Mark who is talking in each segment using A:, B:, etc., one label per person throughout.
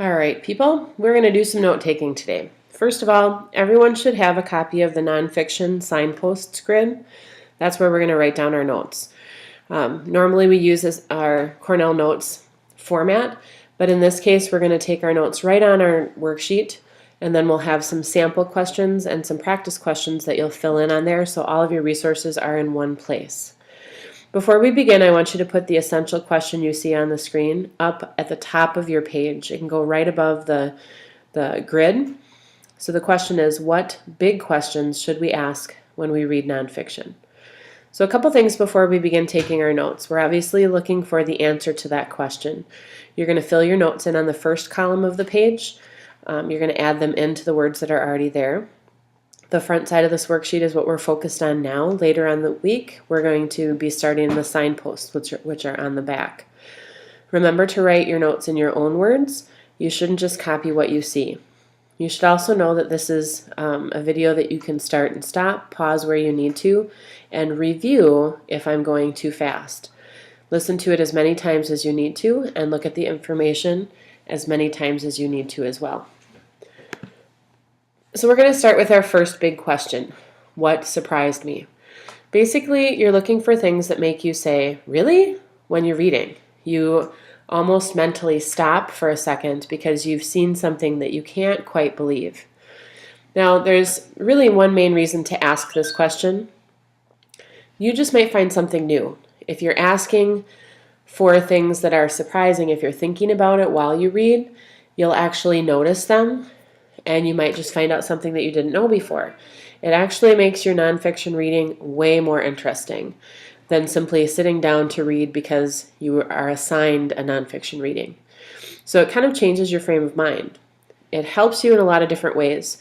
A: All right, people, we're going to do some note taking today. First of all, everyone should have a copy of the nonfiction signposts grid. That's where we're going to write down our notes. Normally we use our Cornell Notes format, but in this case we're going to take our notes right on our worksheet, and then we'll have some sample questions and some practice questions that you'll fill in on there, so all of your resources are in one place. Before we begin, I want you to put the essential question you see on the screen up at the top of your page. It can go right above the grid. So the question is, what big questions should we ask when we read nonfiction? So a couple things before we begin taking our notes. We're obviously looking for the answer to that question. You're going to fill your notes in on the first column of the page. You're going to add them into the words that are already there. The front side of this worksheet is what we're focused on now. Later on the week, we're going to be starting the signposts, which are on the back. Remember to write your notes in your own words. You shouldn't just copy what you see. You should also know that this is a video that you can start and stop, pause where you need to, and review if I'm going too fast. Listen to it as many times as you need to, and look at the information as many times as you need to as well. So we're going to start with our first big question. What surprised me? Basically, you're looking for things that make you say, really? When you're reading. You almost mentally stop for a second because you've seen something that you can't quite believe. Now, there's really one main reason to ask this question. You just might find something new. If you're asking for things that are surprising, if you're thinking about it while you read, you'll actually notice them, and you might just find out something that you didn't know before. It actually makes your nonfiction reading way more interesting than simply sitting down to read because you are assigned a nonfiction reading. So it kind of changes your frame of mind. It helps you in a lot of different ways.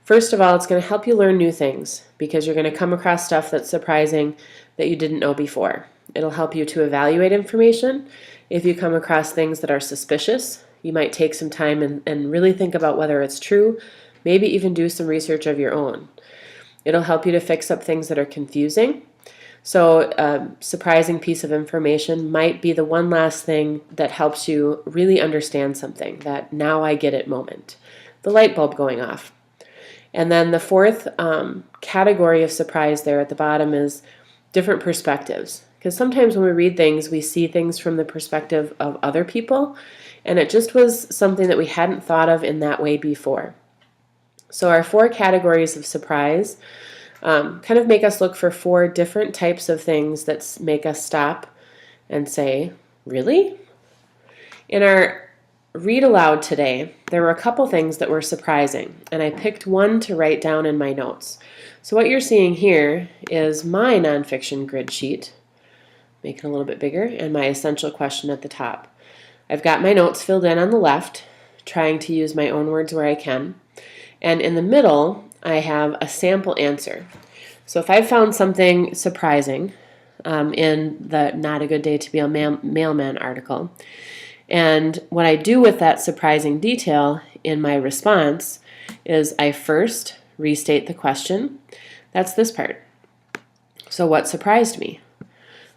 A: First of all, it's going to help you learn new things because you're going to come across stuff that's surprising that you didn't know before. It'll help you to evaluate information. If you come across things that are suspicious, you might take some time and really think about whether it's true, maybe even do some research of your own. It'll help you to fix up things that are confusing. So a surprising piece of information might be the one last thing that helps you really understand something, that now I get it moment. The light bulb going off. And then the fourth category of surprise there at the bottom is different perspectives. Because sometimes when we read things, we see things from the perspective of other people, and it just was something that we hadn't thought of in that way before. So our four categories of surprise kind of make us look for four different types of things that make us stop and say, really? In our read aloud today, there were a couple things that were surprising, and I picked one to write down in my notes. So what you're seeing here is my nonfiction grid sheet, make it a little bit bigger, and my essential question at the top. I've got my notes filled in on the left, trying to use my own words where I can. And in the middle, I have a sample answer. So if I found something surprising in the Not a Good Day to Be a Mailman article, and what I do with that surprising detail in my response is I first restate the question. That's this part. So what surprised me?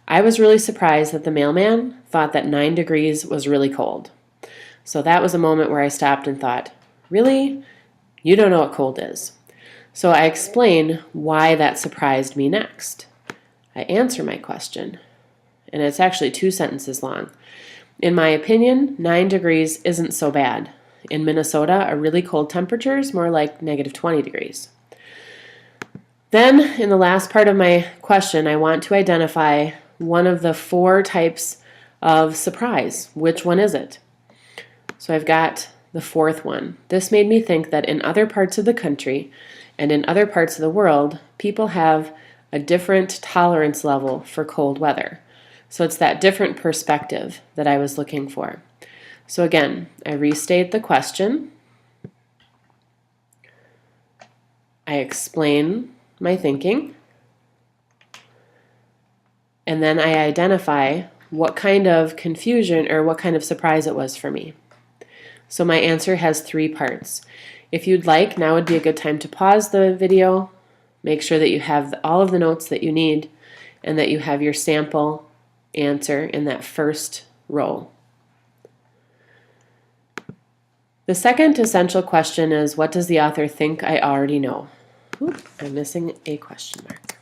A: I was really surprised that the mailman thought that 9 degrees was really cold. So that was a moment where I stopped and thought, really? You don't know what cold is. So I explain why that surprised me next. I answer my question, and it's actually 2 sentences long. In my opinion, 9 degrees isn't so bad. In Minnesota, a really cold temperature is more like -20 degrees. Then, in the last part of my question, I want to identify one of the 4 types of surprise. Which one is it? So I've got the 4th one. This made me think that in other parts of the country and in other parts of the world, people have a different tolerance level for cold weather. So it's that different perspective that I was looking for. So again, I restate the question. I explain my thinking. And then I identify what kind of confusion or what kind of surprise it was for me. So my answer has 3 parts. If you'd like, now would be a good time to pause the video, make sure that you have all of the notes that you need, and that you have your sample answer in that first row. The second essential question is, what does the author think I already know? Oop, I'm missing a question mark.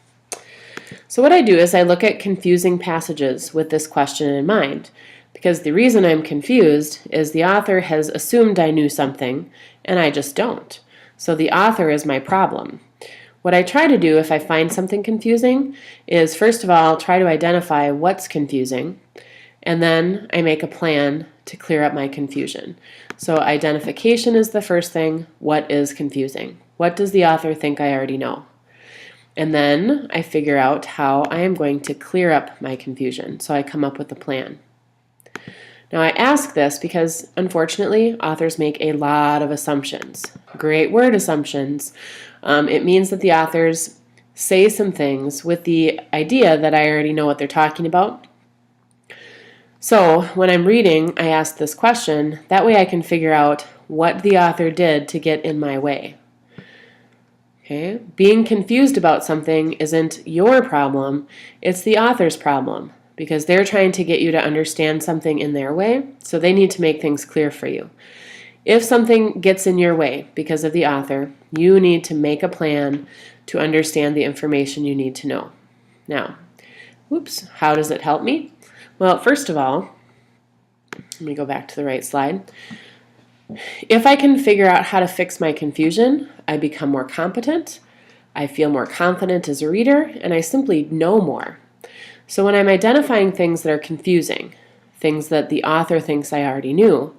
A: So what I do is I look at confusing passages with this question in mind, because the reason I'm confused is the author has assumed I knew something, and I just don't. So the author is my problem. What I try to do if I find something confusing is, first of all, try to identify what's confusing, and then I make a plan to clear up my confusion. So identification is the first thing. What is confusing? What does the author think I already know? And then I figure out how I am going to clear up my confusion. So I come up with a plan. Now I ask this because, unfortunately, authors make a lot of assumptions. Great word, assumptions. It means that the authors say some things with the idea that I already know what they're talking about. So when I'm reading, I ask this question. That way I can figure out what the author did to get in my way. Okay? Being confused about something isn't your problem, it's the author's problem, because they're trying to get you to understand something in their way, so they need to make things clear for you. If something gets in your way because of the author, you need to make a plan to understand the information you need to know. Now, how does it help me? Well, first of all, let me go back to the right slide. If I can figure out how to fix my confusion, I become more competent, I feel more confident as a reader, and I simply know more. So when I'm identifying things that are confusing, things that the author thinks I already knew,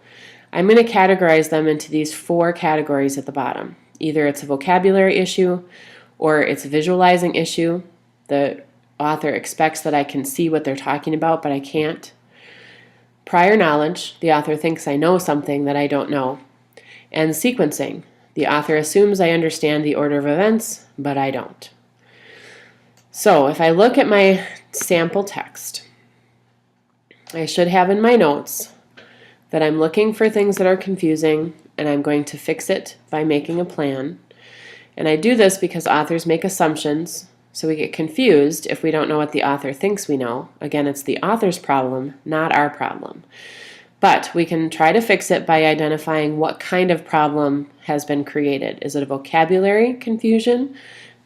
A: I'm going to categorize them into these 4 categories at the bottom. Either it's a vocabulary issue, or it's a visualizing issue. The author expects that I can see what they're talking about, but I can't. Prior knowledge, the author thinks I know something that I don't know. And sequencing, the author assumes I understand the order of events, but I don't. So if I look at my sample text, I should have in my notes that I'm looking for things that are confusing, and I'm going to fix it by making a plan. And I do this because authors make assumptions, so we get confused if we don't know what the author thinks we know. Again, it's the author's problem, not our problem. But we can try to fix it by identifying what kind of problem has been created. Is it a vocabulary confusion,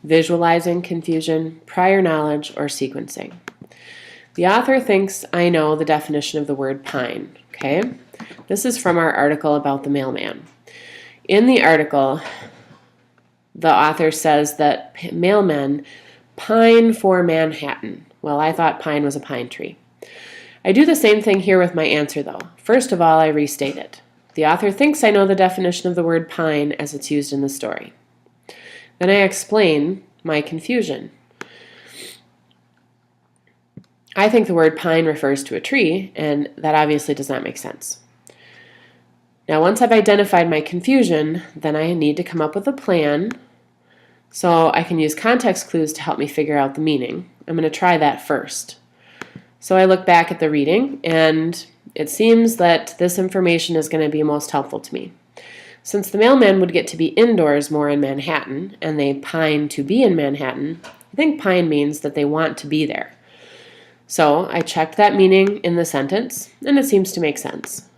A: visualizing confusion, prior knowledge, or sequencing? The author thinks I know the definition of the word pine. Okay? This is from our article about the mailman. In the article, the author says that mailmen pine for Manhattan. Well, I thought pine was a pine tree. I do the same thing here with my answer, though. First of all, I restate it. The author thinks I know the definition of the word pine as it's used in the story. Then I explain my confusion. I think the word pine refers to a tree, and that obviously does not make sense. Now, once I've identified my confusion, then I need to come up with a plan so I can use context clues to help me figure out the meaning. I'm going to try that first. So I look back at the reading, and it seems that this information is going to be most helpful to me. Since the mailman would get to be indoors more in Manhattan, and they pine to be in Manhattan, I think pine means that they want to be there. So I checked that meaning in the sentence, and it seems to make sense.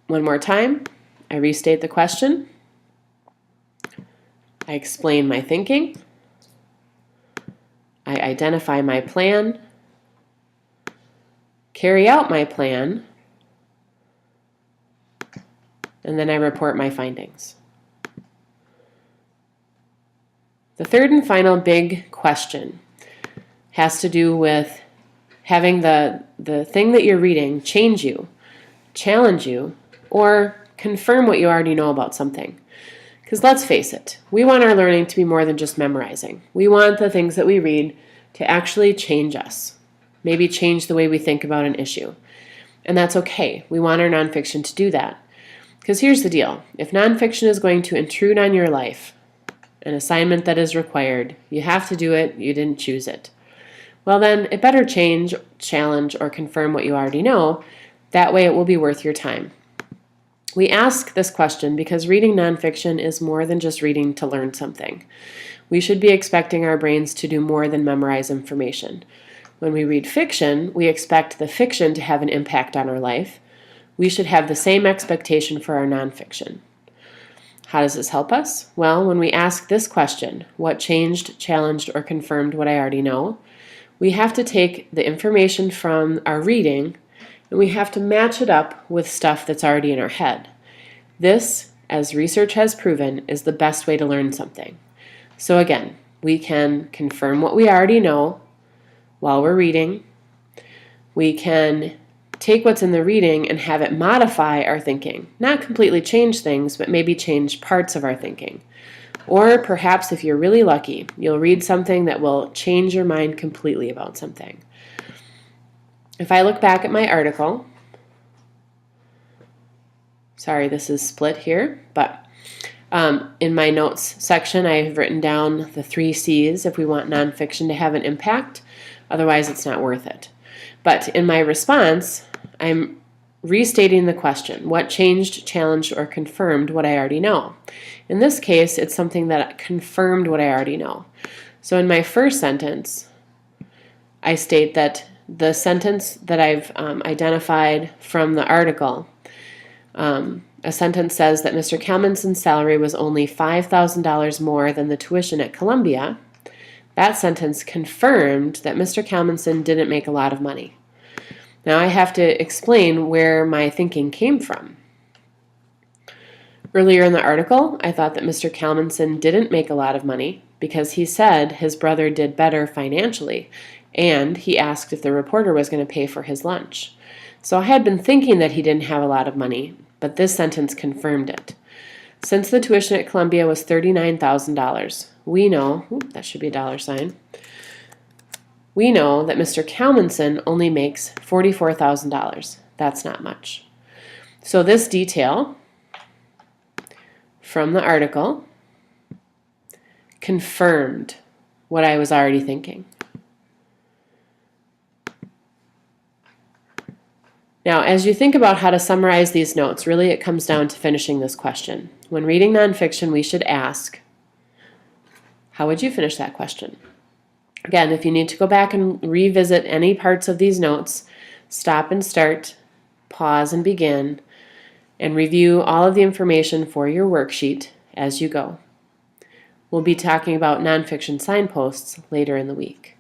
A: One more time, I restate the question. I explain my thinking. I identify my plan, carry out my plan, and then I report my findings. The third and final big question has to do with having the thing that you're reading change you, challenge you, or confirm what you already know about something. Because let's face it, we want our learning to be more than just memorizing. We want the things that we read to actually change us, maybe change the way we think about an issue. And that's okay. We want our nonfiction to do that. Because here's the deal. If nonfiction is going to intrude on your life, an assignment that is required, you have to do it, you didn't choose it. Well then, it better change, challenge, or confirm what you already know. That way it will be worth your time. We ask this question because reading nonfiction is more than just reading to learn something. We should be expecting our brains to do more than memorize information. When we read fiction, we expect the fiction to have an impact on our life. we should have the same expectation for our nonfiction. How does this help us? Well, when we ask this question, what changed, challenged, or confirmed what I already know, we have to take the information from our reading and we have to match it up with stuff that's already in our head. This, as research has proven, is the best way to learn something. So again, we can confirm what we already know while we're reading. We can take what's in the reading and have it modify our thinking. Not completely change things, but maybe change parts of our thinking. Or perhaps if you're really lucky, you'll read something that will change your mind completely about something. If I look back at my article, sorry this is split here, but in my notes section I've written down the 3 C's if we want nonfiction to have an impact. Otherwise it's not worth it. But in my response, I'm restating the question, what changed, challenged, or confirmed what I already know? In this case, it's something that confirmed what I already know. So in my first sentence, I state that the sentence that I've identified from the article, a sentence says that Mr. Kalmanson's salary was only $5,000 more than the tuition at Columbia. That sentence confirmed that Mr. Kalmanson didn't make a lot of money. Now I have to explain where my thinking came from. Earlier in the article, I thought that Mr. Kalmanson didn't make a lot of money because he said his brother did better financially, and he asked if the reporter was going to pay for his lunch. So I had been thinking that he didn't have a lot of money, but this sentence confirmed it. Since the tuition at Columbia was $39,000, we know, that should be a dollar sign, we know that Mr. Kalmanson only makes $44,000. That's not much. So this detail from the article confirmed what I was already thinking. Now, as you think about how to summarize these notes, really it comes down to finishing this question. When reading nonfiction, we should ask, how would you finish that question? Again, if you need to go back and revisit any parts of these notes, stop and start, pause and begin, and review all of the information for your worksheet as you go. We'll be talking about nonfiction signposts later in the week.